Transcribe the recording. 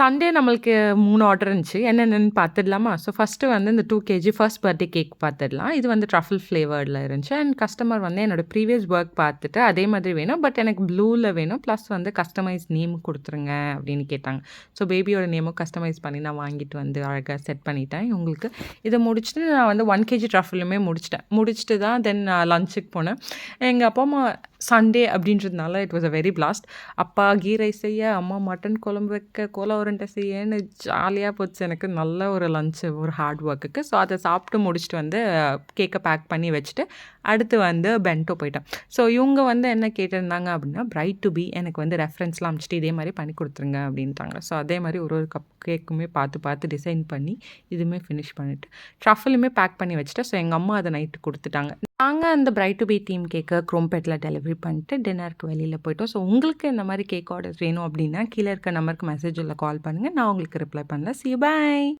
Sunday நம்மளுக்கு 3 order இருந்துச்சு. என்னென்னன்னு பார்த்துடலாமா? ஸோ ஃபர்ஸ்ட்டு வந்து இந்த 2 கேஜி ஃபர்ஸ்ட் பர்த்டே கேக் பார்த்துடலாம். இது வந்து ட்ரஃபிள் ஃப்ளேவர்ல இருந்துச்சு. அண்ட் கஸ்டமர் வந்து என்னோட ப்ரீவியஸ் ஒர்க் பார்த்துட்டு அதே மாதிரி வேணும். பட் எனக்கு ப்ளூல வேணும். ப்ளஸ் வந்து கஸ்டமைஸ் நேம் குடுத்துருங்க அப்படின்னு கேட்டாங்க. ஸோ பேபியோட நேமும் கஸ்டமைஸ் பண்ணி நான் வாங்கிட்டு வந்து அழகா செட் பண்ணிட்டேன் இவங்களுக்கு. இத முடிச்சுட்டு நான் வந்து 1 கேஜி ட்ரஃபிளுமே முடிச்சுட்டேன். முடிச்சுட்டு தான் தென் லஞ்சுக்கு போனேன். எங்க அப்பா, அம்மா சண்டே அப்படின்றதுனால it was a very blast. அப்பா கீ ரைஸ் செய்ய, அம்மா மட்டன் குழம்பு வைக்க, கோலா உருண்டை செய்யன்னு ஜாலியா போச்சு எனக்கு. நல்ல ஒரு லஞ்ச் ஒரு ஹார்ட் ஒர்க்குக்கு. ஸோ அத சாப்பிட்டு முடிச்சுட்டு வந்து கேக்க பேக் பண்ணி வச்சுட்டு, அடுத்து வந்து பென்டோ போயிட்டேன். ஸோ இவங்க வந்து என்ன கேட்டிருந்தாங்க அப்படின்னா, பிரைட் டூ பி எனக்கு வந்து ரெஃபரன்ஸ்லாம் அனுப்பிச்சுட்டு இதே மாரி பண்ணி குடுத்துருங்க அப்படின்ட்டாங்க. ஸோ அதே மாரி ஒரு ஒரு கப் கேக்குமே பார்த்து டிசைன் பண்ணி இதுவுமே ஃபினிஷ் பண்ணிட்டு, ட்ரஃபிளுமே பேக் பண்ணி வச்சுட்டேன். ஸோ எங்க அம்மா அத நைட்டு குடுத்துட்டாங்க. நாங்க அந்த பிரைட் டூ பி தீம் கேக்க குரோம்பேட்ல டெலிவரி பண்ணிட்டு டின்னருக்கு வெளியில போயிட்டோம். ஸோ உங்களுக்கு இந்த மாரி கேக் ஆர்டர்ஸ் வேணும் அப்படின்னா, கீழ இருக்க நம்பருக்கு மெசேஜ் இல்ல கால் பண்ணுங்க. நான் உங்களுக்கு ரிப்ளை பண்றேன். See you by.